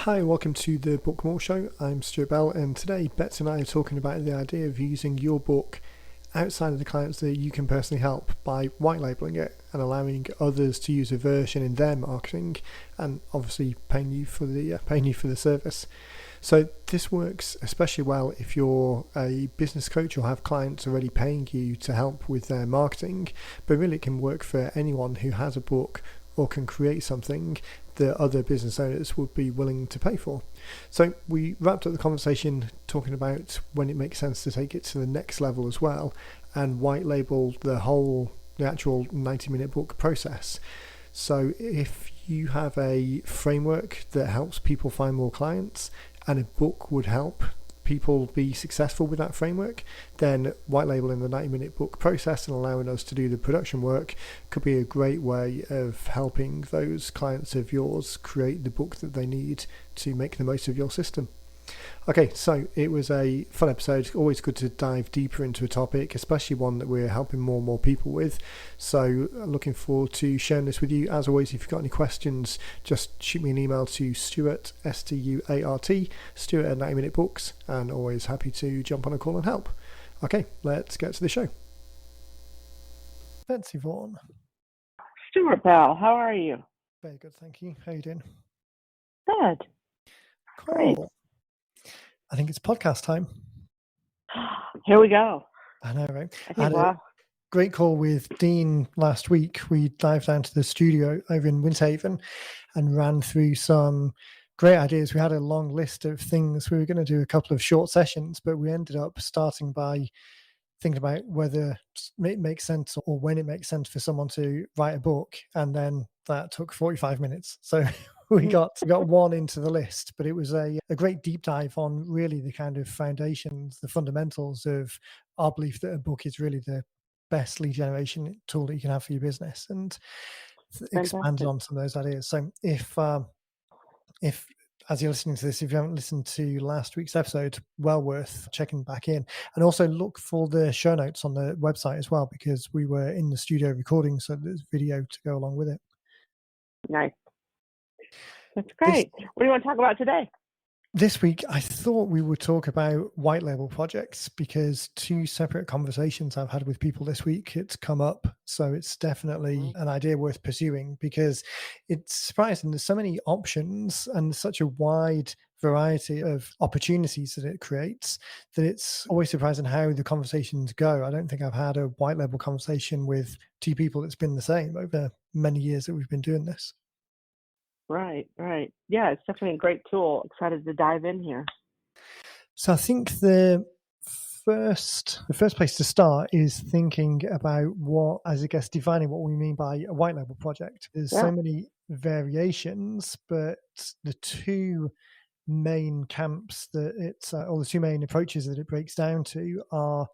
Hi, welcome to the Book More Show. I'm Stuart Bell, and today Bets and I are talking about the idea of using your book outside of the clients that you can personally help by white labeling it and allowing others to use a version in their marketing, and obviously paying you for the service. So this works especially well if you're a business coach or have clients already paying you to help with their marketing, but really it can work for anyone who has a book or can create something that other business owners would be willing to pay for. So we wrapped up the conversation talking about when it makes sense to take it to the next level as well and white label the actual 90-minute book process. So if you have a framework that helps people find more clients and a book would help people be successful with that framework, then white labeling the 90-minute book process and allowing us to do the production work could be a great way of helping those clients of yours create the book that they need to make the most of your system. Okay, so it was a fun episode. Always good to dive deeper into a topic, especially one that we're helping more and more people with. So looking forward to sharing this with you. As always, if you've got any questions, just shoot me an email to Stuart, Stuart, Stuart at 90 Minute Books, and always happy to jump on a call and help. Okay, let's get to the show. Betsy Vaughan. Stuart Bell, how are you? Very good, thank you. How are you doing? Good. Cool. Great. I think it's podcast time. Here we go. I know, right? I had a great call with Dean last week. We dived down to the studio over in Windhaven and ran through some great ideas. We had a long list of things. We were going to do a couple of short sessions, but we ended up starting by thinking about whether it makes sense or when it makes sense for someone to write a book. And then that took 45 minutes. So we got one into the list, but it was a great deep dive on really the kind of foundations, the fundamentals of our belief that a book is really the best lead generation tool that you can have for your business, and expanded on some of those ideas. So if as you're listening to this, if you haven't listened to last week's episode, well worth checking back in. And also look for the show notes on the website as well, because we were in the studio recording, so there's video to go along with it. Nice. That's great. What do you want to talk about today? This week, I thought we would talk about white label projects, because two separate conversations I've had with people this week, it's come up. So it's definitely an idea worth pursuing, because it's surprising. There's so many options and such a wide variety of opportunities that it creates that it's always surprising how the conversations go. I don't think I've had a white label conversation with two people that's been the same over many years that we've been doing this. Right. Yeah, it's definitely a great tool. Excited to dive in here. So I think the first place to start is thinking about defining what we mean by a white label project. There's so many variations, but the two main camps or the two main approaches that it breaks down to are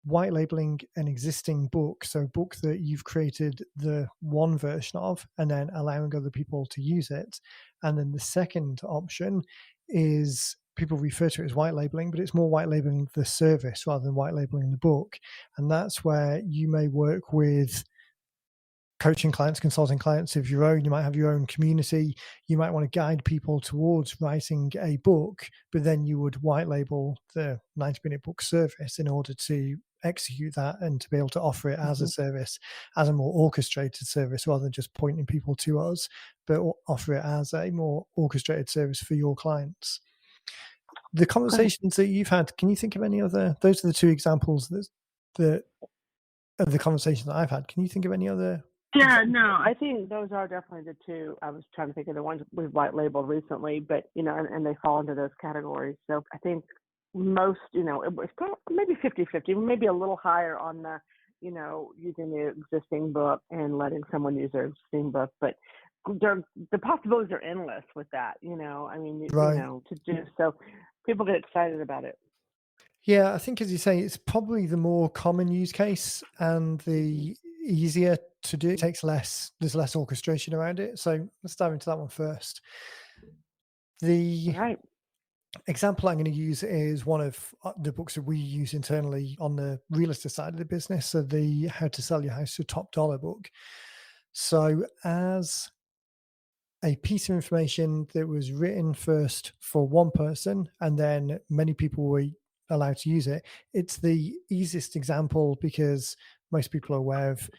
white labeling an existing book, so a book that you've created the one version of and then allowing other people to use it. And then the second option is, people refer to it as white labeling, but it's more white labeling the service rather than white labeling the book. And that's where you may work with coaching clients, consulting clients of your own. You might have your own community. You might want to guide people towards writing a book, but then you would white label the 90-minute book service in order to execute that and to be able to offer it as a service, as a more orchestrated service, rather than just pointing people to us, but offer it as a more orchestrated service for your clients. The conversations that you've had, can you think of any other? Those are the two examples of the conversations that I've had. Can you think of any other? Yeah, no, I think those are definitely the two. I was trying to think of the ones we've white labeled recently, but and they fall into those categories. So I think most, it's maybe 50-50, maybe a little higher on the, using the existing book and letting someone use their existing book. But the possibilities are endless with that, to do. So people get excited about it. Yeah, I think, as you say, it's probably the more common use case and the easier to do. There's less orchestration around it. So let's dive into that one first. The example I'm going to use is one of the books that we use internally on the real estate side of the business. So the How to Sell Your House to Top Dollar book. So as a piece of information that was written first for one person and then many people were allowed to use it. It's the easiest example because most people are aware of,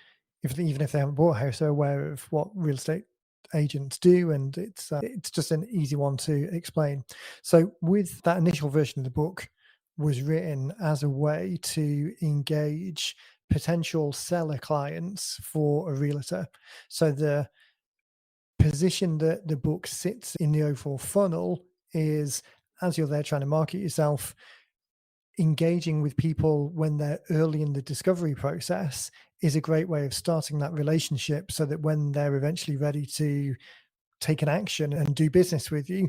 even if they haven't bought a house, they're aware of what real estate agents do, and it's just an easy one to explain. So, with that initial version of the book, was written as a way to engage potential seller clients for a realtor. So the position that the book sits in the overall funnel is, as you're there trying to market yourself, engaging with people when they're early in the discovery process is a great way of starting that relationship so that when they're eventually ready to take an action and do business with you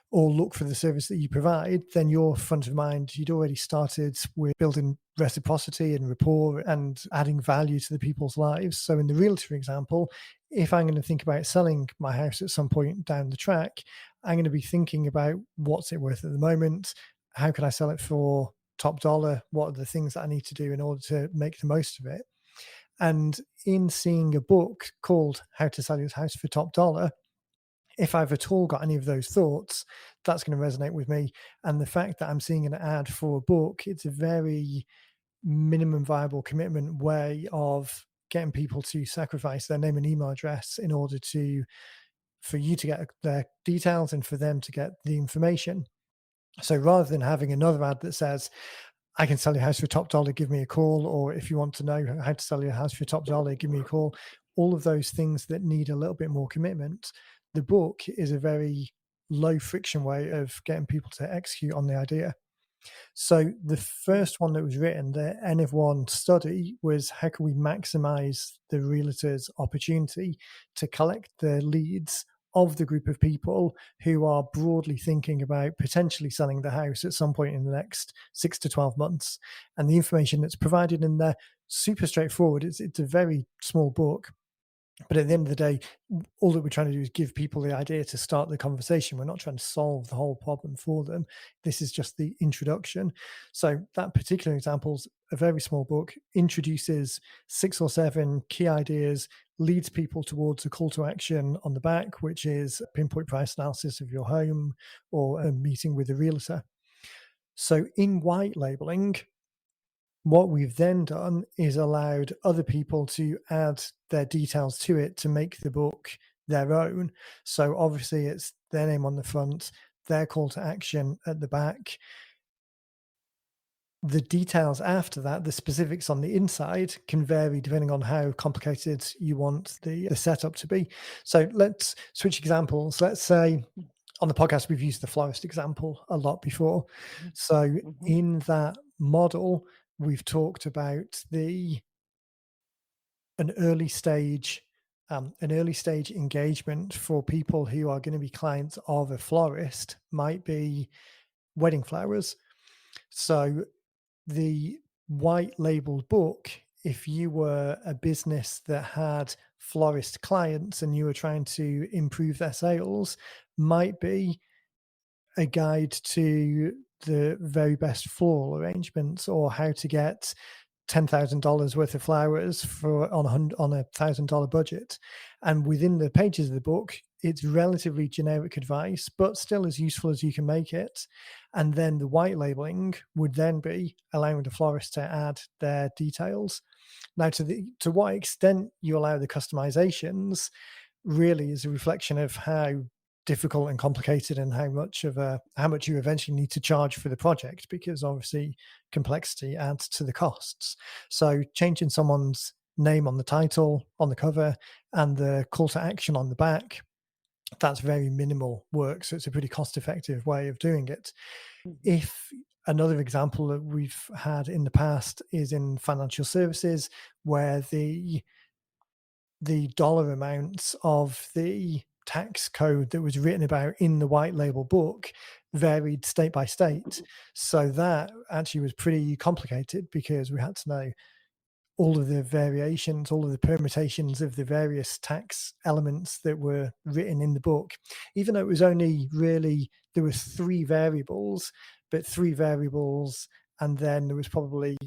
or look for the service that you provide, then you're front of mind. You'd already started with building reciprocity and rapport and adding value to the people's lives. So, in the realtor example, if I'm going to think about selling my house at some point down the track, I'm going to be thinking about what's it worth at the moment? How can I sell it for top dollar? What are the things that I need to do in order to make the most of it? And in seeing a book called How to Sell Your House for Top Dollar, if I've at all got any of those thoughts, that's going to resonate with me. And the fact that I'm seeing an ad for a book, it's a very minimum viable commitment way of getting people to sacrifice their name and email address in order to for you to get their details and for them to get the information. So rather than having another ad that says, I can sell your house for top dollar, give me a call, or if you want to know how to sell your house for top dollar, give me a call. All of those things that need a little bit more commitment. The book is a very low friction way of getting people to execute on the idea. So the first one that was written, the N of one study, was how can we maximize the realtor's opportunity to collect the leads of the group of people who are broadly thinking about potentially selling the house at some point in the next 6 to 12 months. And the information that's provided in there, super straightforward. It's a very small book, but at the end of the day, all that we're trying to do is give people the idea to start the conversation. We're not trying to solve the whole problem for them. This is just the introduction. So that particular example is a very small book, introduces 6 or 7 key ideas, leads people towards a call to action on the back, which is a pinpoint price analysis of your home or a meeting with a realtor. So in white labeling, what we've then done is allowed other people to add their details to it to make the book their own. So obviously it's their name on the front, their call to action at the back. The details after that, the specifics on the inside, can vary depending on how complicated you want the setup to be. So let's switch examples. Let's say on the podcast, we've used the florist example a lot before. So Mhm. in that model, we've talked about an early stage engagement for people who are going to be clients of a florist might be wedding flowers. So the white labeled book, if you were a business that had florist clients and you were trying to improve their sales, might be a guide to the very best floral arrangements or how to get $10,000 worth of flowers for on $1,000 budget. And within the pages of the book, it's relatively generic advice, but still as useful as you can make it. And then the white labeling would then be allowing the florist to add their details. Now, to what extent you allow the customizations really is a reflection of how difficult and complicated and how much you eventually need to charge for the project, because obviously complexity adds to the costs. So changing someone's name on the title, on the cover, and the call to action on the back, that's very minimal work. So it's a pretty cost effective way of doing it. Mhm. If another example that we've had in the past is in financial services, where the dollar amounts of the tax code that was written about in the white label book varied state by state. So that actually was pretty complicated because we had to know all of the variations, all of the permutations of the various tax elements that were written in the book, even though it was only really, there were 3 variables, but 3 variables, and then there was probably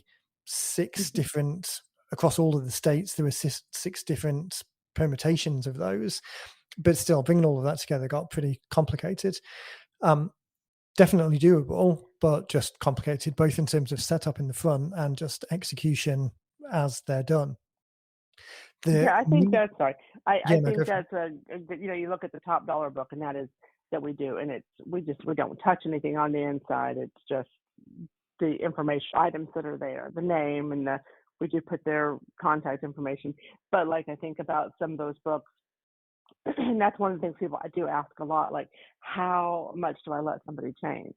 6 Mhm. different, across all of the states, there were 6 different permutations of those. but still bringing all of that together got pretty complicated. Um, Definitely doable, but just complicated, both in terms of setup in the front and just execution as they're done. The Yeah, I think me that's sorry. I Yeah, no, go think for it. that's a good, you look at the top dollar book, and that is that we do, and it's we don't touch anything on the inside. It's just the information items that are there, the name and the we do put their contact information. But like I think about some of those books, and that's one of the things people I do ask a lot, like how much do I let somebody change?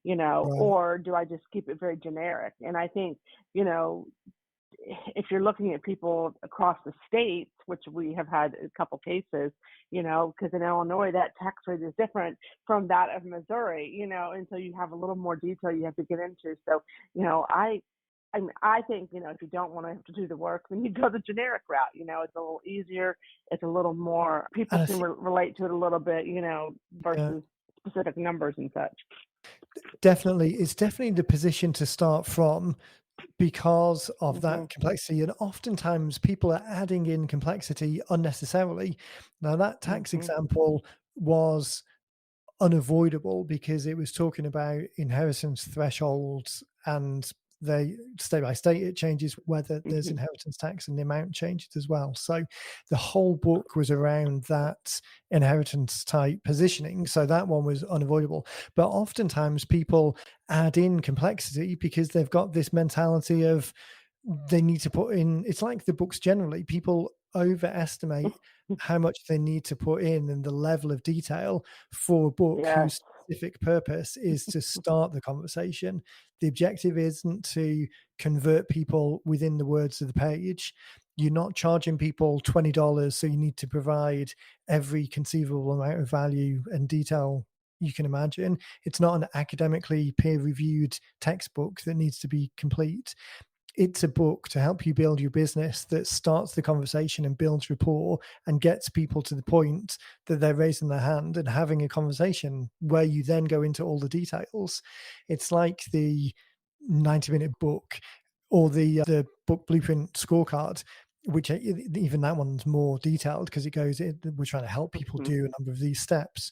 Right. Or do I just keep it very generic? And I think, you know, if you're looking at people across the states, which we have had a couple cases, because in Illinois that tax rate is different from that of Missouri, and so you have a little more detail you have to get into. So, I think if you don't want to have to do the work, then you go the generic route. It's a little easier, it's a little more people And I can think, relate to it a little bit, yeah, versus specific numbers and such. definitely, it's definitely the position to start from because of Hmm. that complexity. And oftentimes people are adding in complexity unnecessarily. Now, that tax Hmm. example was unavoidable because it was talking about inheritance thresholds, and they state by state it changes whether there's Hmm. inheritance tax, and the amount changes as well. So the whole book was around that inheritance type positioning. So that one was unavoidable. But oftentimes people add in complexity because they've got this mentality of they need to put in, it's like the books generally, people overestimate how much they need to put in and the level of detail for a book Yes. whose specific purpose is to start the conversation. The objective isn't to convert people within the words of the page. You're not charging people $20, so you need to provide every conceivable amount of value and detail you can imagine. It's not an academically peer reviewed textbook that needs to be complete. It's a book to help you build your business that starts the conversation and builds rapport and gets people to the point that they're raising their hand and having a conversation where you then go into all the details. It's like the 90-minute book or the book blueprint scorecard, which even that one's more detailed because we're trying to help people Hmm. do a number of these steps.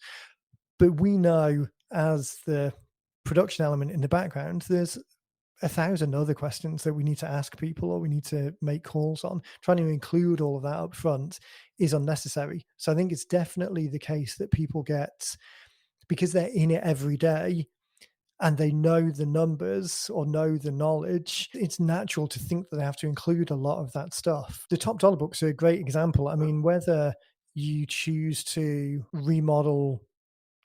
But we know, as the production element in the background, there's 1,000 other questions that we need to ask people or we need to make calls on. Trying to include all of that up front is unnecessary. So I think it's definitely the case that people get, because they're in it every day and they know the numbers or know the knowledge, it's natural to think that they have to include a lot of that stuff. The top dollar books are a great example. I mean, whether you choose to remodel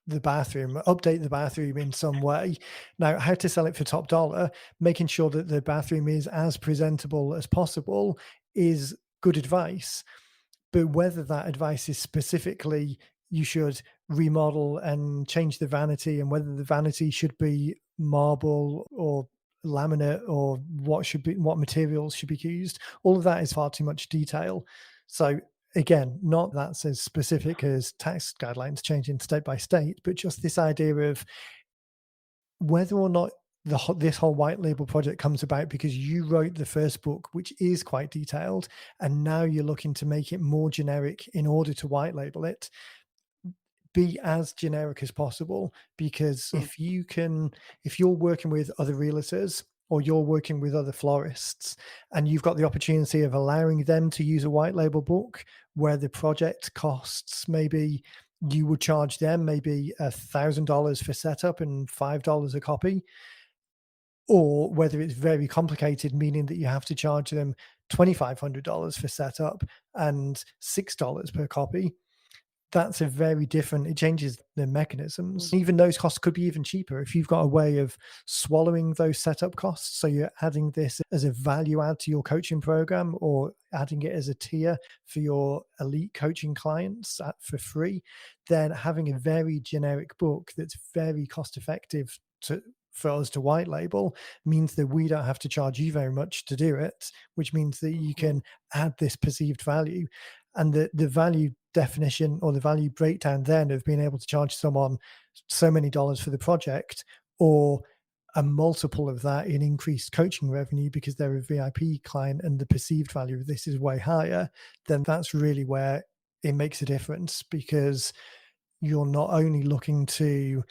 the bathroom, update the bathroom in some way. Now, how to sell it for top dollar, making sure that the bathroom is as presentable as possible is good advice. But whether that advice is specifically you should remodel and change the vanity, and whether the vanity should be marble or laminate or what materials should be used, all of that is far too much detail. So again, not that's as specific as tax guidelines changing state by state, but just this idea of whether or not this whole white label project comes about because you wrote the first book, which is quite detailed, and now you're looking to make it more generic in order to white label it. Be as generic as possible, because if you're working with other realtors or you're working with other florists and you've got the opportunity of allowing them to use a white label book where the project costs, maybe you would charge them maybe $1,000 for setup and $5 a copy, or whether it's very complicated, meaning that you have to charge them $2,500 for setup and $6 per copy. That's a very different, it changes the mechanisms. Even those costs could be even cheaper if you've got a way of swallowing those setup costs. So you're adding this as a value add to your coaching program or adding it as a tier for your elite coaching clients for free. Then having a very generic book that's very cost effective for us to white label means that we don't have to charge you very much to do it, which means that you Hmm. can add this perceived value. And the value definition or the value breakdown then of being able to charge someone so many dollars for the project, or a multiple of that in increased coaching revenue because they're a VIP client and the perceived value of this is way higher, then that's really where it makes a difference, because you're not only you're looking to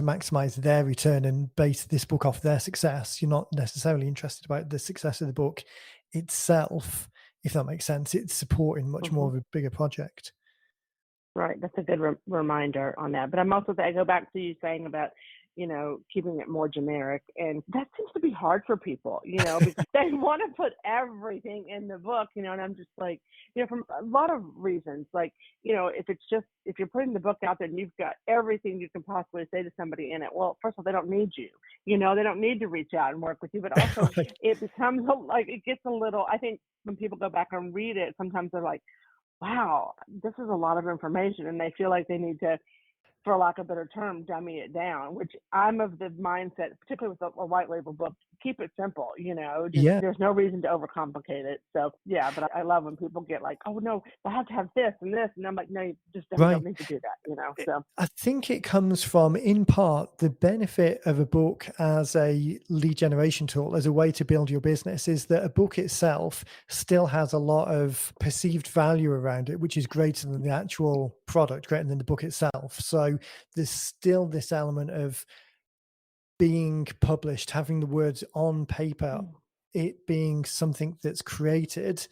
maximize their return and base this book off their success. You're not necessarily interested about the success of the book itself, if that makes sense. It's supporting much more Hmm. of a bigger project. Right, that's a good reminder on that. But I'm also I go back to you saying about, keeping it more generic, and that seems to be hard for people, because they want to put everything in the book, and I'm just like, from a lot of reasons, like, if you're putting the book out there and you've got everything you can possibly say to somebody in it, well, first of all, they don't need you, they don't need to reach out and work with you, but also Right. it becomes like it gets a little. I think when people go back and read it, sometimes they're like, wow, this is a lot of information, and they feel like they need to, for lack of a better term, dummy it down, which I'm of the mindset, particularly with a white label book, keep it simple, just Yeah. there's no reason to overcomplicate it. So yeah, but I love when people get like, oh no, I have to have this and this. And I'm like, no, you don't Right. need to do that. It So I think it comes from, in part, the benefit of a book as a lead generation tool, as a way to build your business, is that a book itself still has a lot of perceived value around it, which is greater than the actual product, greater than the book itself. So there's still this element of being published, having the words on paper, mm, it being something that's created.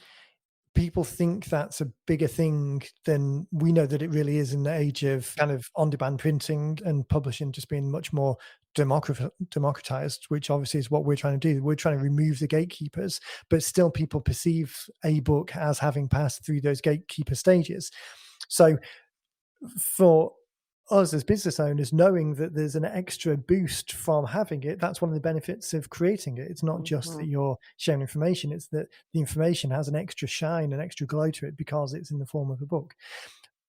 People think that's a bigger thing than we know that it really is, in the age of kind of on-demand printing and publishing just being much more democratized, which obviously is what we're trying to do. We're trying to remove the gatekeepers, but still people perceive a book as having passed through those gatekeeper stages. So for us as business owners, knowing that there's an extra boost from having it, that's one of the benefits of creating it. It's not just that mhm, you're sharing information, it's that the information has an extra shine, an extra glow to it, because it's in the form of a book.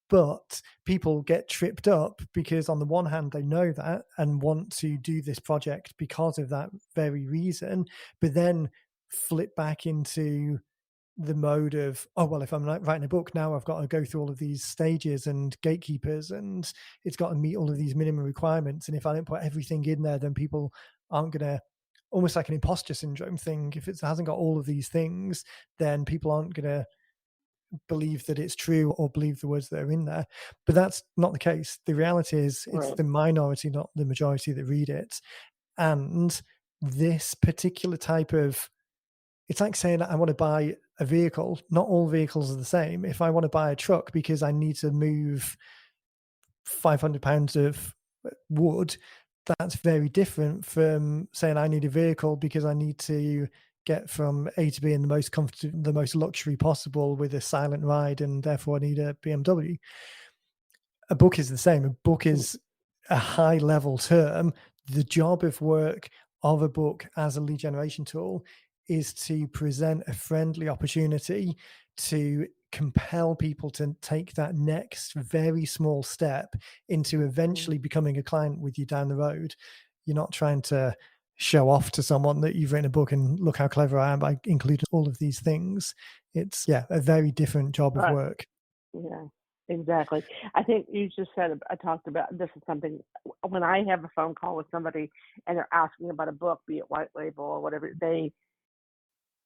But people get tripped up because, on the one hand, they know that and want to do this project because of that very reason, but then flip back into the mode of, oh well, if I'm writing a book now, I've got to go through all of these stages and gatekeepers, and it's got to meet all of these minimum requirements, and if I don't put everything in there, then people aren't gonna, almost like an imposter syndrome thing, if it hasn't got all of these things, then people aren't gonna believe that it's true or believe the words that are in there. But that's not the case. The reality is it's right. the minority, not the majority, that read it. And this particular type of, it's like saying I want to buy a vehicle. Not all vehicles are the same. If I want to buy a truck because I need to move 500 pounds of wood, that's very different from saying I need a vehicle because I need to get from A to B in the most comfortable, the most luxury possible, with a silent ride, and therefore I need a BMW. A book is the same. A book Mm, is a high level term. The job of work of a book as a lead generation tool is to present a friendly opportunity to compel people to take that next very small step into mm, eventually becoming a client with you down the road. You're not trying to show off to someone that you've written a book and look how clever I am by including all of these things. It's, yeah, a very different job of right. work. Yeah, exactly. I think you just said, I talked about this is something when I have a phone call with somebody and they're asking about a book, be it white label or whatever,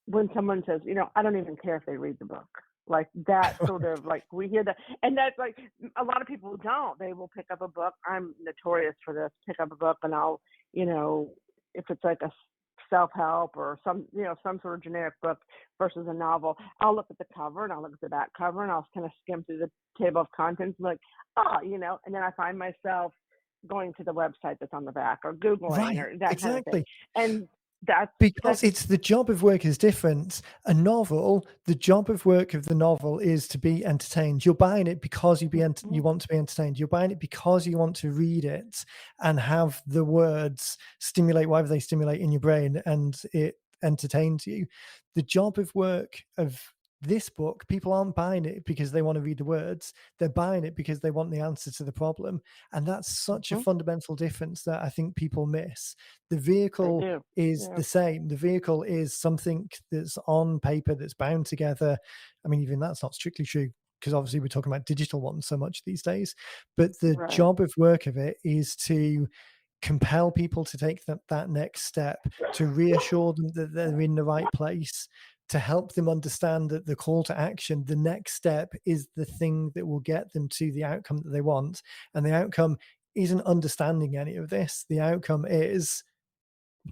when someone says, I don't even care if they read the book. Like that sort of like we hear that, and that's like a lot of people don't. They will pick up a book. I'm notorious for this. Pick up a book, and I'll, if it's like a self-help or some sort of generic book versus a novel, I'll look at the cover and I'll look at the back cover and I'll kind of skim through the table of contents, and like, oh, and then I find myself going to the website that's on the back or Googling Right, or that kind of thing, exactly. and that's Because it's, the job of work is different. A novel, the job of work of the novel is to be entertained. You're buying it because you Mhm. want to be entertained. You're buying it because you want to read it and have the words stimulate whatever they stimulate in your brain, and it entertains you. The job of work of this book, people aren't buying it because they want to read the words. They're buying it because they want the answer to the problem. And that's such a Mhm. fundamental difference that I think people miss. The They vehicle do. is Yeah. the same. The vehicle is something that's on paper, that's bound together. I mean, even that's not strictly true, because obviously we're talking about digital ones so much these days. But the Right. job of work of it is to compel people to take that next step, to reassure them that they're in the right place, to help them understand that the call to action, the next step, is the thing that will get them to the outcome that they want. And the outcome isn't understanding any of this. The outcome is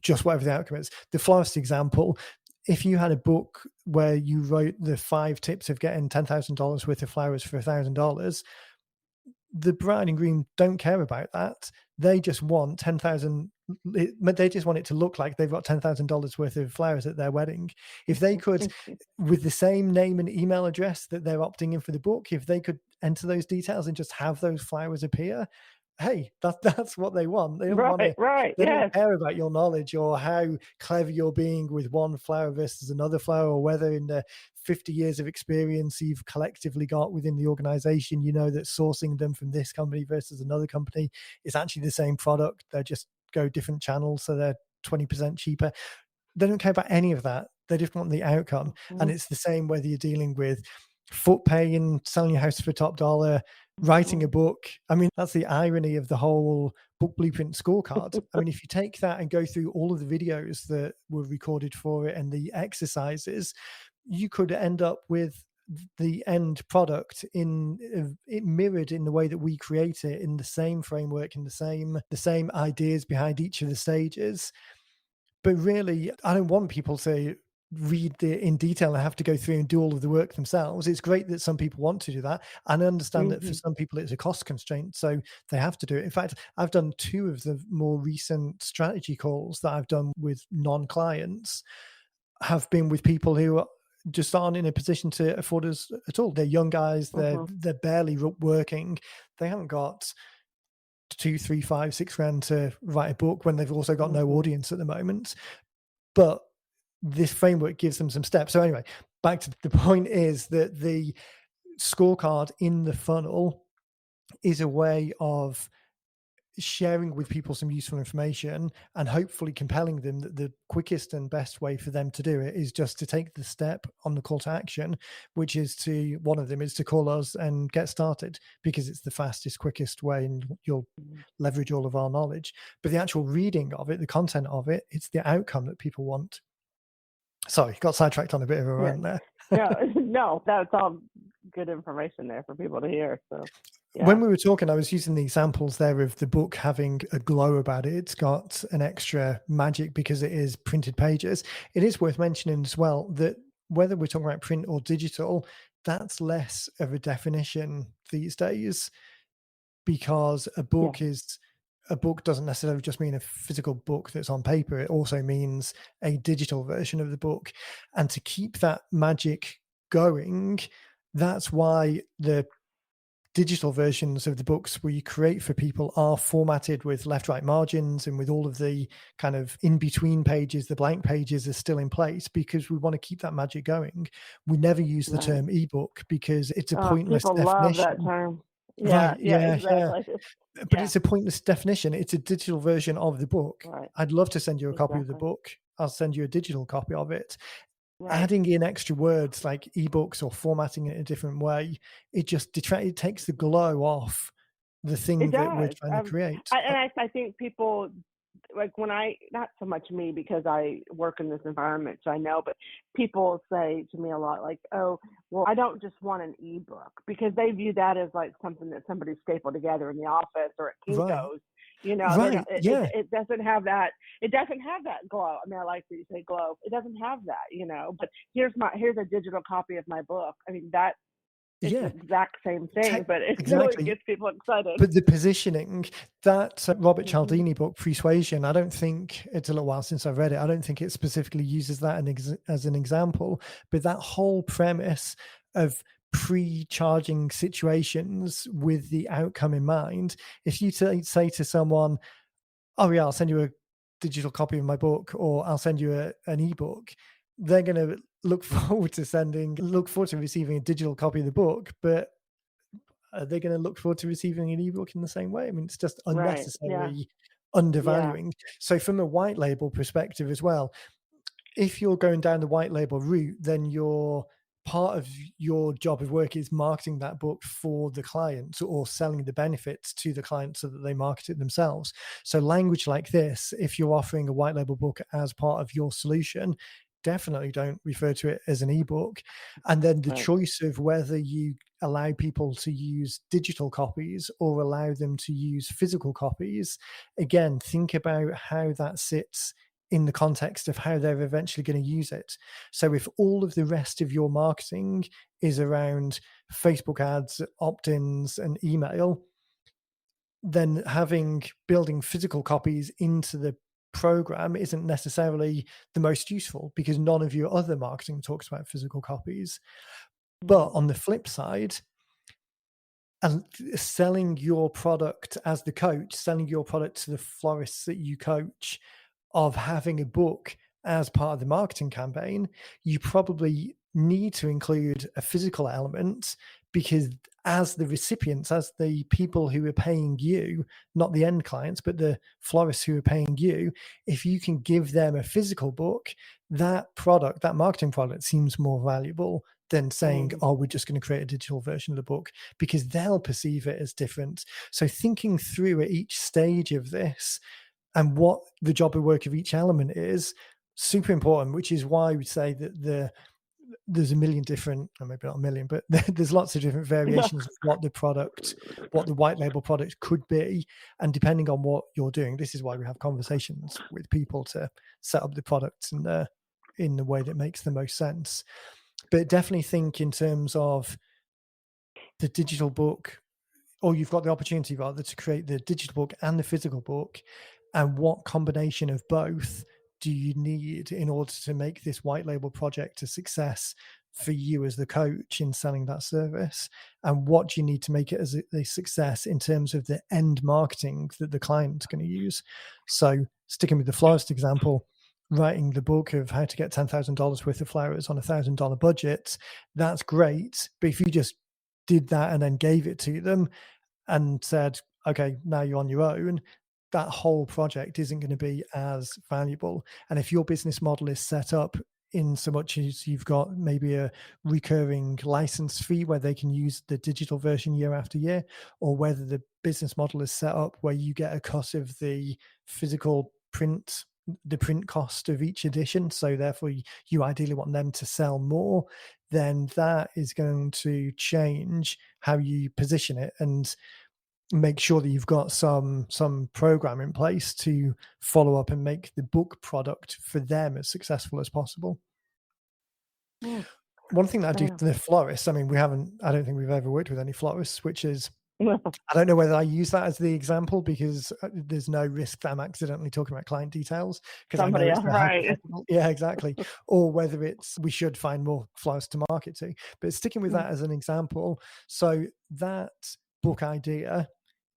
just whatever the outcome is. The florist example, if you had a book where you wrote the 5 tips of getting $10,000 worth of flowers for $1,000, the bride and groom don't care about that. They just want 10,000. They just want it to look like they've got $10,000 worth of flowers at their wedding. If they could, with the same name and email address that they're opting in for the book, if they could enter those details and just have those flowers appear, hey, that's what they want. They don't want to. Right. They Yes. don't care about your knowledge or how clever you're being with one flower versus another flower, or whether in the 50 years of experience you've collectively got within the organization, you know that sourcing them from this company versus another company is actually the same product. They just go different channels, so they're 20% cheaper. They don't care about any of that. They just want the outcome. And Mhm. it's the same whether you're dealing with foot paying, selling your house for top dollar, writing a Mhm. book. I mean, that's the irony of the whole book blueprint scorecard. I mean, if you take that and go through all of the videos that were recorded for it and the exercises, you could end up with the end product in it mirrored in the way that we create it, in the same framework, in the same ideas behind each of the stages. But really, I don't want people to read it in detail and have to go through and do all of the work themselves. It's great that some people want to do that. And I understand that for Mhm. some people it's a cost constraint, so they have to do it. In fact, I've done 2 of the more recent strategy calls that I've done with non-clients have been with people who just aren't in a position to afford us at all. They're young guys, they're Mhm. they're barely working. They haven't got 2, 3, 5, 6 grand to write a book when they've also got no Mhm. audience at the moment. But this framework gives them some steps. So anyway, back to the point is that the scorecard in the funnel is a way of sharing with people some useful information and hopefully compelling them that the quickest and best way for them to do it is just to take the step on the call to action, which is to one of them is to call us and get started because it's the fastest, quickest way and you'll Mhm. leverage all of our knowledge. But the actual reading of it, the content of it, it's the outcome that people want. Sorry, got sidetracked on a bit of a Yeah. rant there. No, no, that's all good information there for people to hear. So, When yeah. we were talking, I was using the examples there of the book having a glow about it. It's got an extra magic because it is printed pages. It is worth mentioning as well that whether we're talking about print or digital, that's less of a definition these days because Yeah. a book doesn't necessarily just mean a physical book that's on paper. It also means a digital version of the book. And to keep that magic going, that's why the digital versions of the books we create for people are formatted with left right margins and with all of the kind of in between pages, the blank pages are still in place because we want to keep that magic going. We never use the Right. term ebook because it's a pointless People love that definition. term. Yeah. Right, Yeah. yeah, yeah. Exactly. But Yeah. it's a pointless definition. It's a digital version of the book. Right. I'd love to send you a copy of the Exactly. book. I'll send you a digital copy of it. Right. Adding in extra words like ebooks or formatting it a different way, it just it takes the glow off the It thing that we're does. trying to create. I think people like when I not so much me because I work in this environment, so I know, but people say to me a lot like, "Oh, well, I don't just want an ebook," because they view that as like something that somebody stapled together in the office or at Right, Kinko's. You know, they don't. right, yeah, It doesn't have that. It doesn't have that glow. I mean, I like that you say glow. It doesn't have that. You know, but here's a digital copy of my book. I mean, that it's the yeah, exact same thing, te but it really exactly. gets people excited. But the positioning, that Robert Hmm. Cialdini book, Persuasion, I don't think it's a little while since I've read it. I don't think it specifically uses that as an example, but that whole premise of pre-charging situations with the outcome in mind. If you say to someone, "Oh yeah, I'll send you a digital copy of my book," or "I'll send you an ebook," they're going to look forward to receiving a digital copy of the book, but are they going to look forward to receiving an ebook in the same way? I mean, it's just Right. Yeah. unnecessary Yeah. undervaluing. So, from a white label perspective as well, if you're going down the white label route, then your part of your job of work is marketing that book for the client or selling the benefits to the client so that they market it themselves. So, language like this, if you're offering a white label book as part of your solution, definitely don't refer to it as an ebook. And then the Right. choice of whether you allow people to use digital copies or allow them to use physical copies, again, think about how that sits in the context of how they're eventually going to use it. So if all of the rest of your marketing is around Facebook ads, opt-ins, and email, then building physical copies into the program isn't necessarily the most useful because none of your other marketing talks about physical copies. But Mhm. on the flip side, and selling your product as the coach, selling your product to the florists that you coach, of having a book as part of the marketing campaign, you probably need to include a physical element because as the recipients, as the people who are paying you, not the end clients, but the florists who are paying you, if you can give them a physical book, that product, that marketing product seems more valuable than saying, Mhm. oh, we're just going to create a digital version of the book because they'll perceive it as different. So thinking through at each stage of this and what the job and work of each element is super important, which is why we say that there's a million different, or maybe not a million, but there's lots of different Yeah. variations of what the white label product could be. And depending on what you're doing, this is why we have conversations with people to set up the product in the way that makes the most sense. But definitely think in terms of the digital book, or you've got the opportunity rather to create the digital book and the physical book, and what combination of both do you need in order to make this white label project a success for you as the coach in selling that service, and what do you need to make it as a success in terms of the end marketing that the client's going to use. So sticking with the florist example, writing the book of how to get $10,000 worth of flowers on $1,000 budget, that's great, but if you just did that and then gave it to them and said, okay, now you're on your own, that whole project isn't going to be as valuable. And if your business model is set up in so much as you've got maybe a recurring license fee where they can use the digital version year after year, or whether the business model is set up where you get a cut of the physical print, the print cost of each edition, so therefore you ideally want them to sell more, then that is going to change how you position it and make sure that you've got some program in place to follow up and make the book product for them as successful as possible. Mm, One thing that I do yeah. for the florists, I mean, I don't think we've ever worked with any florists, which is, I don't know whether I use that as the example because there's no risk that I'm accidentally talking about client details because I know Somebody it's else, a right? hypothetical. Yeah, exactly. Or whether it's we should find more florists to market to. But sticking with Mm. that as an example, so that book idea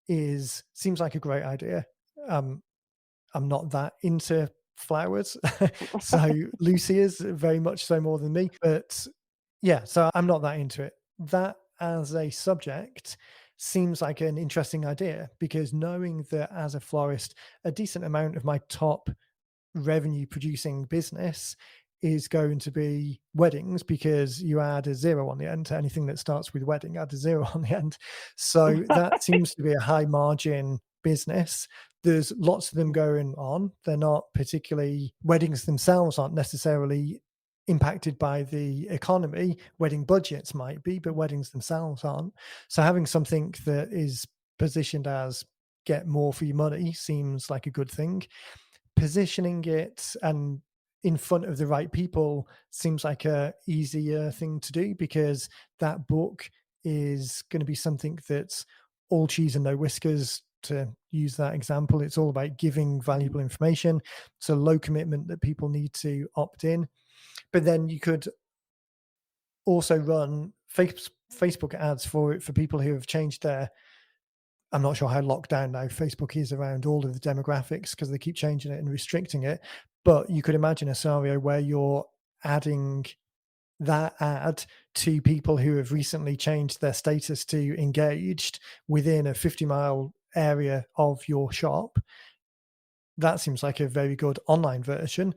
seems like a great idea. Um, I'm not that into flowers. So Lucy is very much so more than me. But yeah, so I'm not that into it. That as a subject seems like an interesting idea because knowing that as a florist, a decent amount of my top revenue producing business is going to be weddings because you add a zero on the end to anything that starts with wedding, add a zero on the end. So that seems to be a high margin business. There's lots of them going on. They're not particularly, weddings themselves aren't necessarily impacted by the economy. Wedding budgets might be, but weddings themselves aren't. So having something that is positioned as get more for your money seems like a good thing. Positioning it and in front of the right people seems like a easier thing to do because that book is going to be something that's all cheese and no whiskers, to use that example. It's all about giving valuable information. It's a low commitment that people need to opt in. But then you could also run Facebook ads for people who have changed their, I'm not sure how locked down now Facebook is around all of the demographics because they keep changing it and restricting it. But you could imagine a scenario where you're adding that ad to people who have recently changed their status to engaged within a 50-mile area of your shop. That seems like a very good online version.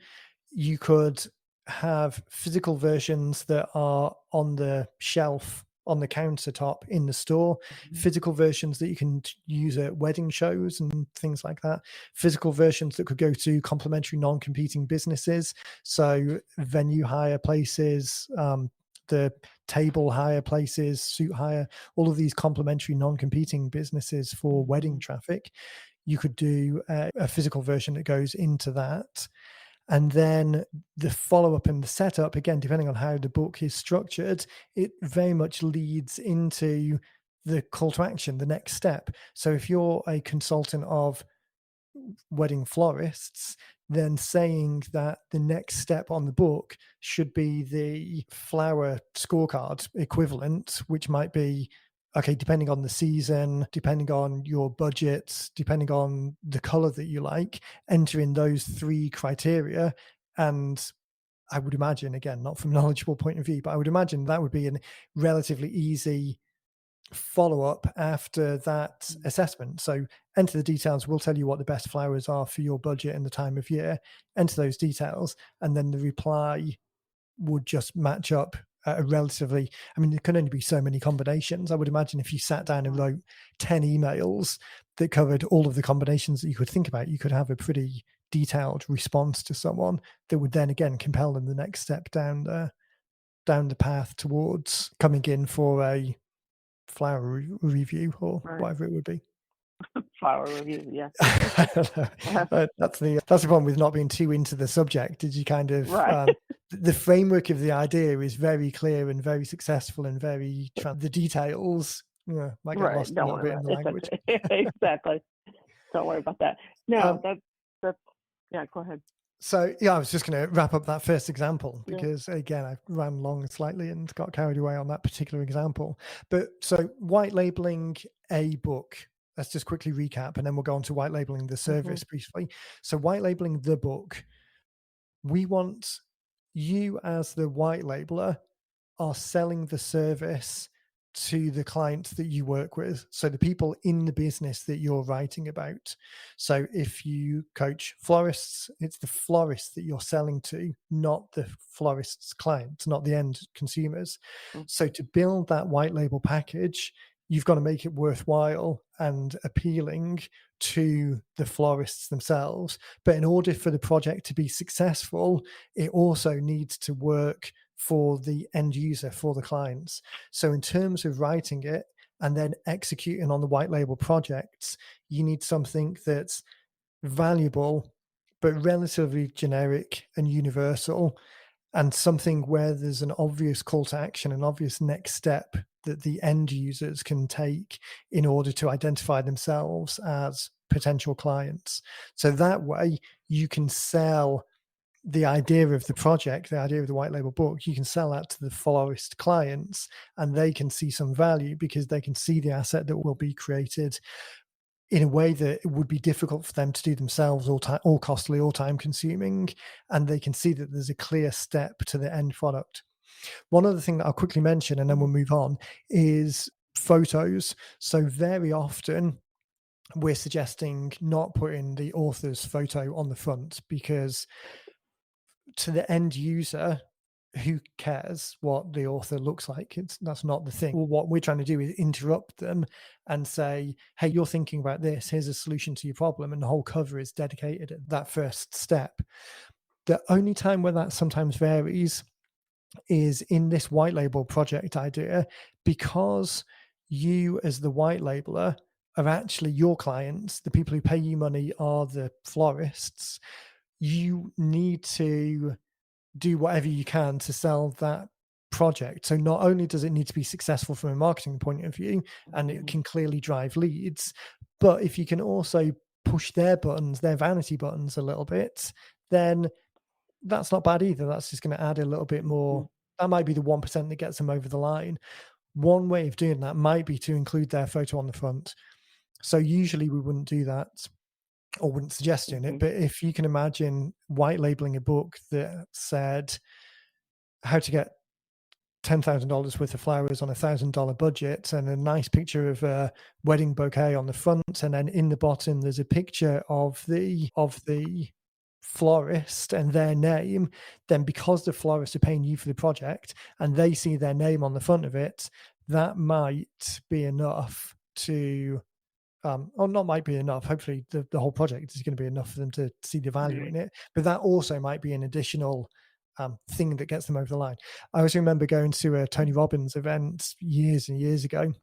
You could have physical versions that are on the shelf on the countertop in the store, physical versions that you can use at wedding shows and things like that, physical versions that could go to complementary non-competing businesses, so venue hire places, the table hire places, suit hire, all of these complementary non-competing businesses for wedding traffic. You could do a physical version that goes into that. And then the follow-up and the setup, again, depending on how the book is structured, it very much leads into the call to action, the next step. So if you're a consultant of wedding florists, then saying that the next step on the book should be the flower scorecard equivalent, which might be, okay, depending on the season, depending on your budget, depending on the color that you like, enter in those 3 criteria. And I would imagine, again, not from a knowledgeable point of view, but I would imagine that would be a relatively easy follow-up after that assessment. So enter the details. We'll tell you what the best flowers are for your budget and the time of year. Enter those details, and then the reply would just match up a relatively, I mean, there can only be so many combinations. I would imagine if you sat down and wrote 10 emails that covered all of the combinations that you could think about, you could have a pretty detailed response to someone that would then again compel them the next step down the path towards coming in for a flower review or whatever it would be. Flower review, yeah. That's the problem with not being too into the subject. Is you kind of the framework of the idea is very clear and very successful and very the details might get lost a little bit in the language. Exactly. Don't worry about that. No, that's yeah. Go ahead. So yeah, I was just going to wrap up that first example because again, I ran long slightly and got carried away on that particular example. But so white labeling a book, let's just quickly recap and then we'll go on to white labeling the service briefly. So white labeling the book, we want you as the white labeler are selling the service to the clients that you work with. So the people in the business that you're writing about. So if you coach florists, it's the florists that you're selling to, not the florist's clients, not the end consumers. So to build that white label package, you've got to make it worthwhile and appealing to the florists themselves. But in order for the project to be successful, it also needs to work for the end user, for the clients. So in terms of writing it and then executing on the white label projects, you need something that's valuable, but relatively generic and universal, and something where there's an obvious call to action, an obvious next step that the end users can take in order to identify themselves as potential clients. So that way you can sell the idea of the project, the idea of the white label book, you can sell that to the florist clients and they can see some value because they can see the asset that will be created in a way that it would be difficult for them to do themselves, or costly, or time consuming, and they can see that there's a clear step to the end product. One other thing that I'll quickly mention, and then we'll move on, is photos. So very often we're suggesting not putting the author's photo on the front because to the end user, who cares what the author looks like? That's not the thing. Well, what we're trying to do is interrupt them and say, hey, you're thinking about this. Here's a solution to your problem. And the whole cover is dedicated at that first step. The only time where that sometimes varies is in this white label project idea, because you as the white labeler are actually your clients. The people who pay you money are the florists. You need to do whatever you can to sell that project. So not only does it need to be successful from a marketing point of view, and it can clearly drive leads, but if you can also push their buttons, their vanity buttons a little bit, then that's not bad either. That's just going to add a little bit more. That might be the 1% that gets them over the line. One way of doing that might be to include their photo on the front. So usually we wouldn't do that or wouldn't suggest doing it. But if you can imagine white labeling a book that said how to get $10,000 worth of flowers on $1,000 budget and a nice picture of a wedding bouquet on the front, and then in the bottom there's a picture of the florist and their name, then because the florists are paying you for the project and they see their name on the front of it, that might be enough to, or not might be enough. Hopefully, the whole project is going to be enough for them to see the value Right. in it. But that also might be an additional thing that gets them over the line. I always remember going to a Tony Robbins event years and years ago,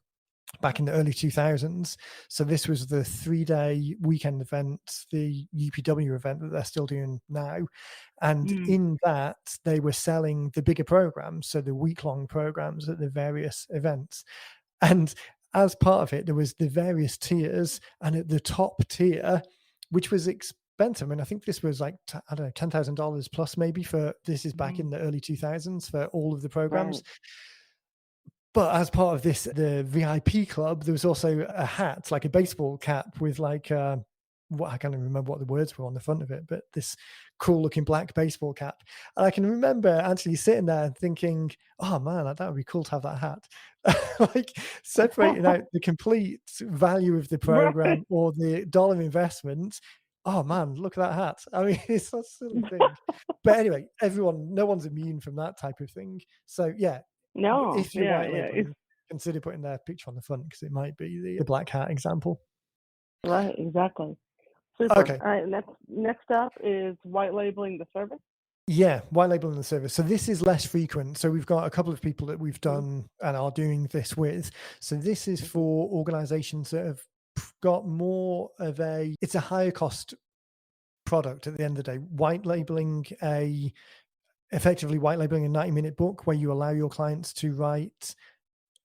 back in the early 2000s. So this was the 3-day weekend event, the UPW event that they're still doing now. And Mm. in that, they were selling the bigger programs, so the week-long programs at the various events. And as part of it, there was the various tiers, and at the top tier, which was expensive. I mean, I think this was like I don't know, $10,000 plus maybe for this is back Mm. in the early 2000s for all of the programs. Right. But as part of this, the VIP club, there was also a hat, like a baseball cap with like what I can't even remember what the words were on the front of it, but this cool looking black baseball cap. And I can remember actually sitting there and thinking, oh man, that would be cool to have that hat. Like separating out the complete value of the Right. program or the dollar investment. Oh man, look at that hat. I mean, it's such a silly thing. But anyway, no one's immune from that type of thing. So yeah, No. if you're Yeah. white Yeah. It's labeling, consider putting their picture on the front because it might be the black hat example. right. Exactly. Super. Okay. All right. Next up is white labeling the service. Yeah, white labeling the service. So this is less frequent. So we've got a couple of people that we've Mhm. done and are doing this with. So this is for organizations that have got more of it's a higher cost product at the end of the day. Effectively white labeling a 90-minute book where you allow your clients to write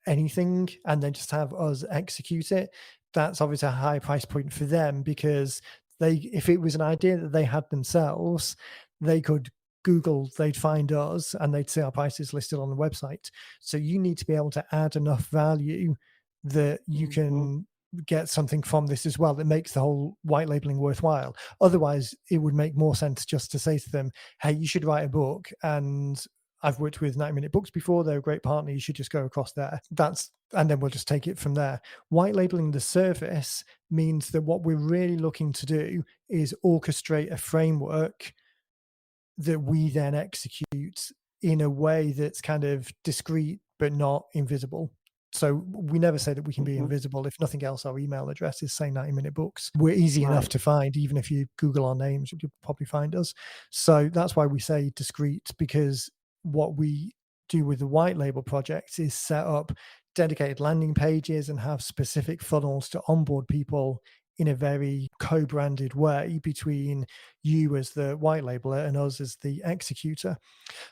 anything and then just have us execute it. That's obviously a high price point for them because if it was an idea that they had themselves, they could Google, they'd find us and they'd see our prices listed on the website. So you need to be able to add enough value that you Mhm. can get something from this as well that makes the whole white labeling worthwhile. Otherwise, it would make more sense just to say to them, hey, you should write a book, and I've worked with 90-minute books before. They're a great partner. You should just go across there. And then we'll just take it from there. White labeling the service means that what we're really looking to do is orchestrate a framework that we then execute in a way that's kind of discreet but not invisible. So we never say that we can be Mhm. invisible. If nothing else, our email address is say 90-minute books. We're easy enough Right. to find. Even if you Google our names, you'll probably find us. So that's why we say discreet, because what we do with the white label project is set up dedicated landing pages and have specific funnels to onboard people in a very co-branded way between you as the white labeler and us as the executor.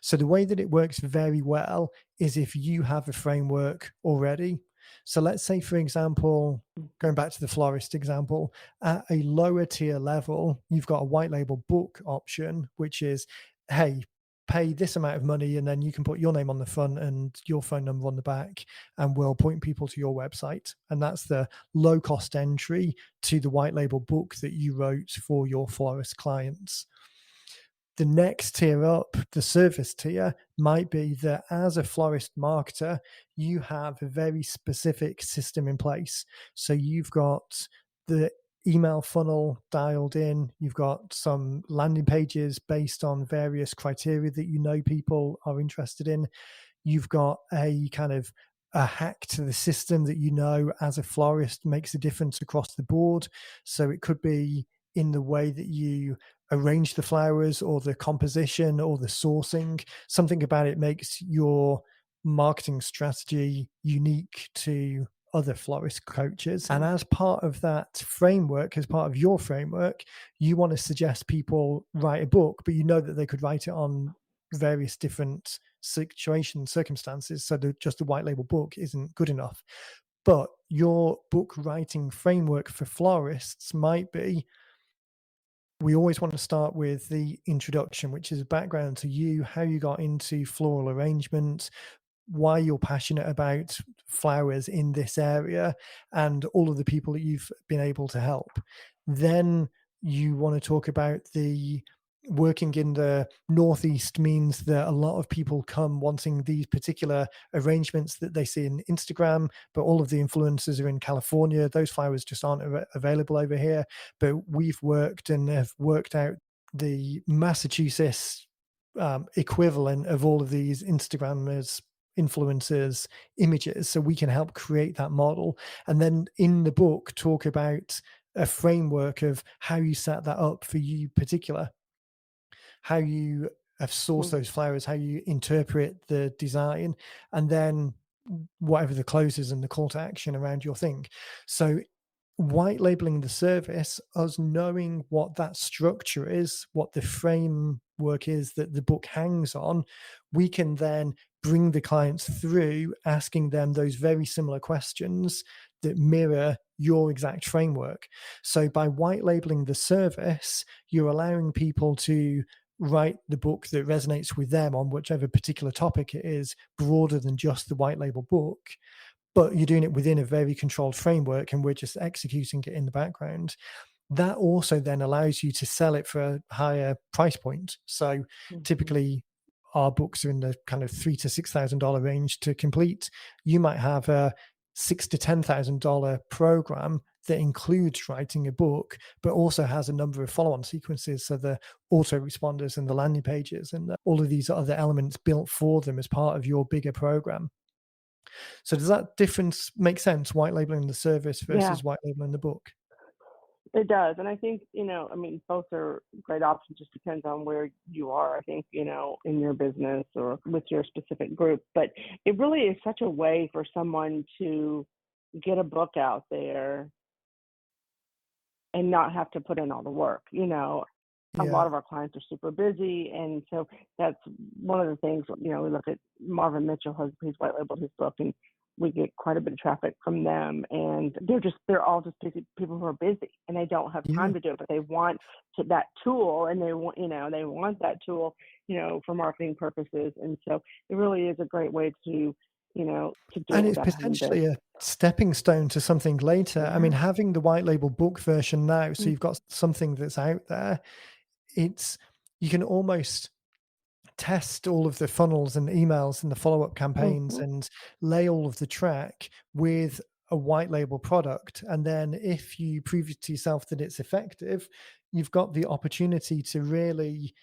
So the way that it works very well is if you have a framework already. So let's say, for example, Mhm. going back to the florist example, at a lower tier level, you've got a white label book option, which is, hey, pay this amount of money and then you can put your name on the front and your phone number on the back, and we'll point people to your website. And that's the low cost entry to the white label book that you wrote for your florist clients. The next tier up, the service tier, might be that as a florist marketer, you have a very specific system in place. So you've got the email funnel dialed in, you've got some landing pages based on various criteria that you know people are interested in. You've got a kind of a hack to the system that you know as a florist makes a difference across the board. So it could be in the way that you arrange the flowers or the composition or the sourcing. Something about it makes your marketing strategy unique to other florist coaches. And as part of that framework, as part of your framework, you want to suggest people write a book, but you know that they could write it on various different situations, circumstances. So just the white label book isn't good enough. But your book writing framework for florists might be, we always want to start with the introduction, which is a background to you, how you got into floral arrangement, why you're passionate about flowers in this area, and all of the people that you've been able to help. Then you want to talk about the working in the northeast means that a lot of people come wanting these particular arrangements that they see in Instagram, but all of the influencers are in California. Those flowers just aren't available over here. But we've worked and have worked out the Massachusetts equivalent of all of these Instagrammers influencers' images, so we can help create that model. And then in the book, talk about a framework of how you set that up for you particular, how you have sourced Mhm. those flowers, how you interpret the design, and then whatever the closes and the call to action around your thing. So white labeling the service, us knowing what that structure is, what the framework is that the book hangs on, we can then bring the clients through asking them those very similar questions that mirror your exact framework. So by white labeling the service, you're allowing people to write the book that resonates with them on whichever particular topic it is, broader than just the white label book, but you're doing it within a very controlled framework and we're just executing it in the background. That also then allows you to sell it for a higher price point. So Mhm. typically our books are in the kind of $3,000 to $6,000 range to complete. You might have a $6,000 to $10,000 program that includes writing a book, but also has a number of follow-on sequences. So the autoresponders and the landing pages and all of these other elements built for them as part of your bigger program. So does that difference make sense? White labeling the service Yeah, versus white labeling the book? it does. And I think, I mean, both are great options, just depends on where you are, I think, in your business or with your specific group. But it really is such a way for someone to get a book out there and not have to put in all the work. A lot Yeah. of our clients are super busy, and so that's one of the things. We look at Marvin Mitchell has he's white labeled his book, and we get quite a bit of traffic from them. And they're all just busy people who are busy, and they don't have Yeah. time to do it, but they want that tool, and they want that tool, for marketing purposes. And so it really is a great way to do it And it's without having to. potentially a stepping stone to something later. I mean, Yeah. having the white label book version now, so Mm. you've got something that's out there, it's you can almost test all of the funnels and emails and the follow-up campaigns Mhm. and lay all of the track with a white label product. And then if you prove to yourself that it's effective, you've got the opportunity to really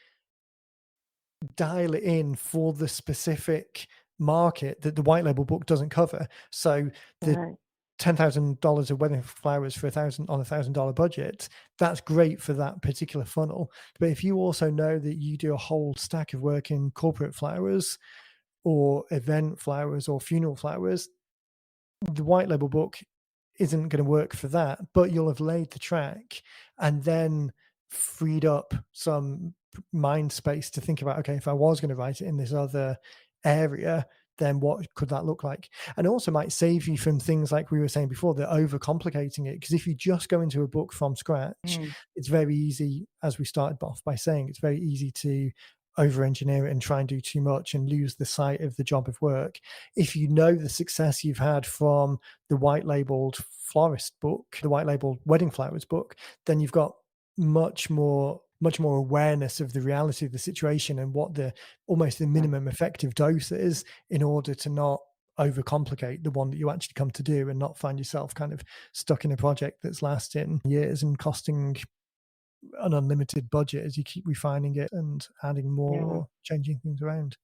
dial it in for the specific market that the white label book doesn't cover. So the Right. $10,000 of wedding flowers for $1,000 budget, that's great for that particular funnel. But if you also know that you do a whole stack of work in corporate flowers or event flowers or funeral flowers, the white label book isn't going to work for that, but you'll have laid the track and then freed up some mind space to think about, okay, if I was going to write it in this other area, then what could that look like? And also might save you from things like we were saying before, the overcomplicating it. Because if you just go into a book from scratch, Mm. it's very easy, as we started off by saying, it's very easy to over engineer it and try and do too much and lose the sight of the job of work. If you know the success you've had from the white labeled florist book, the white labeled wedding flowers book, then you've got much more awareness of the reality of the situation and what the almost the Right. minimum effective dose is in order to not overcomplicate the one that you actually come to do and not find yourself kind of stuck in a project that's lasting years and costing an unlimited budget as you keep refining it and adding more Yeah. or changing things around.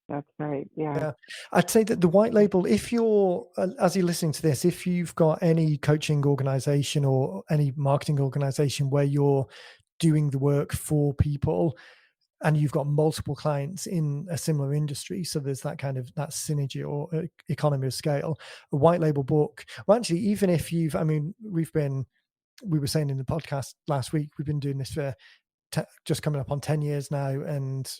That's right. Yeah. Yeah. I'd say that the white label, if you're, as you're listening to this, if you've got any coaching organization or any marketing organization where you're doing the work for people and you've got multiple clients in a similar industry, so there's that kind of that synergy or economy of scale, a white label book. Well, actually, even if I mean, we were saying in the podcast last week, we've been doing this for just coming up on 10 years now and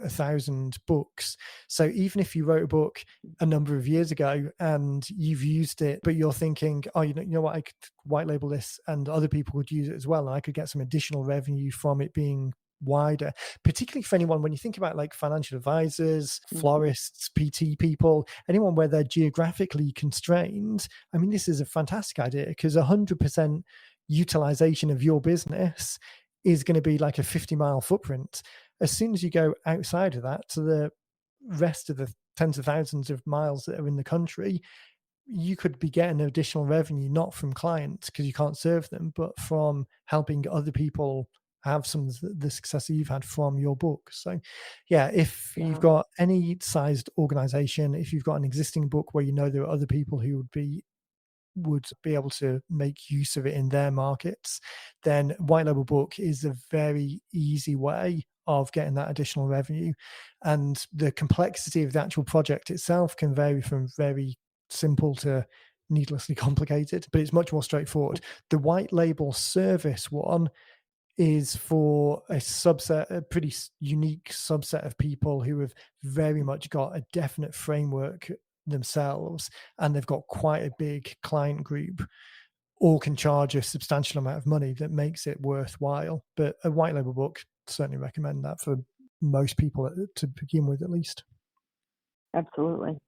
1,000 books. So even if you wrote a book a number of years ago and you've used it, but you're thinking, oh, you know what, I could white label this and other people would use it as well. And I could get some additional revenue from it being wider, particularly for anyone, when you think about like financial advisors, Mhm. florists, PT people, anyone where they're geographically constrained. I mean, this is a fantastic idea because 100% utilization of your business is going to be like a 50-mile footprint. As soon as you go outside of that to the rest of the tens of thousands of miles that are in the country, you could be getting additional revenue, not from clients because you can't serve them, but from helping other people have some of the success that you've had from your book. So, yeah, if you've Yeah. got any sized organization, if you've got an existing book where you know there are other people who would be able to make use of it in their markets, then white label book is a very easy way of getting that additional revenue. And the complexity of the actual project itself can vary from very simple to needlessly complicated, but it's much more straightforward. The white label service one is for a subset, a pretty unique subset of people who have very much got a definite framework themselves, and they've got quite a big client group, all can charge a substantial amount of money that makes it worthwhile. But a white label book, certainly recommend that for most people to begin with, at least. Absolutely. Well,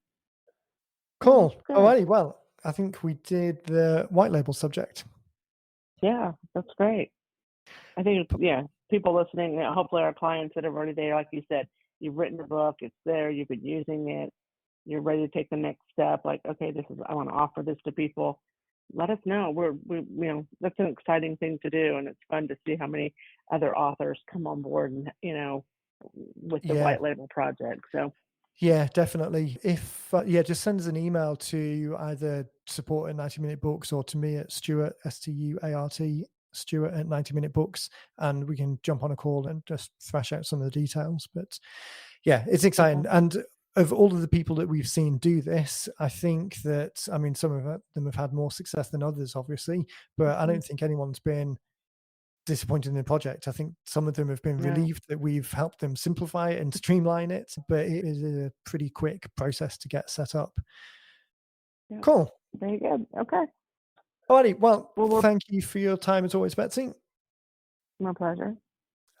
Cool. that's good. Alrighty. Well, I think we did the white label subject. Yeah, that's great. I think, yeah, people listening, hopefully our clients that are already there, like you said, you've written the book, it's there, you've been using it, you're ready to take the next step. Like, okay, I want to offer this to people. Let us know. That's an exciting thing to do, and it's fun to see how many other authors come on board and, with the Yeah. white label project. So, Yeah, definitely. If yeah, just send us an email to either support at 90 Minute Books or to me at Stuart, Stuart, Stuart at 90 Minute Books, and we can jump on a call and just thrash out some of the details. But yeah, it's okay. exciting. And of all of the people that we've seen do this, I think that, I mean, some of them have had more success than others, obviously, but I Hmm. don't think anyone's been disappointed in the project. I think some of them have been Yeah. relieved that we've helped them simplify it and streamline it, but it is a pretty quick process to get set up. Yeah. Cool. Very good. Okay. Alrighty. Well, Well, thank you for your time as always, Betsy. my pleasure.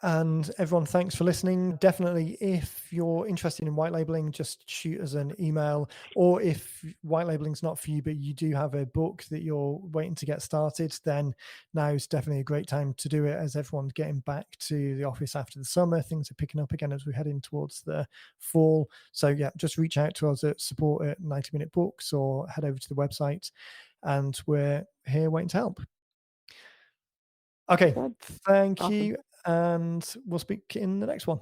And everyone, thanks for listening. Definitely, if you're interested in white labeling, just shoot us an email. Or if white labeling is not for you, but you do have a book that you're waiting to get started, then now is definitely a great time to do it, as everyone's getting back to the office after the summer. Things are picking up again as we're heading towards the fall. So, yeah, just reach out to us at support at 90 Minute Books or head over to the website, and we're here waiting to help. Okay, Good. thank Awesome. you. And we'll speak in the next one.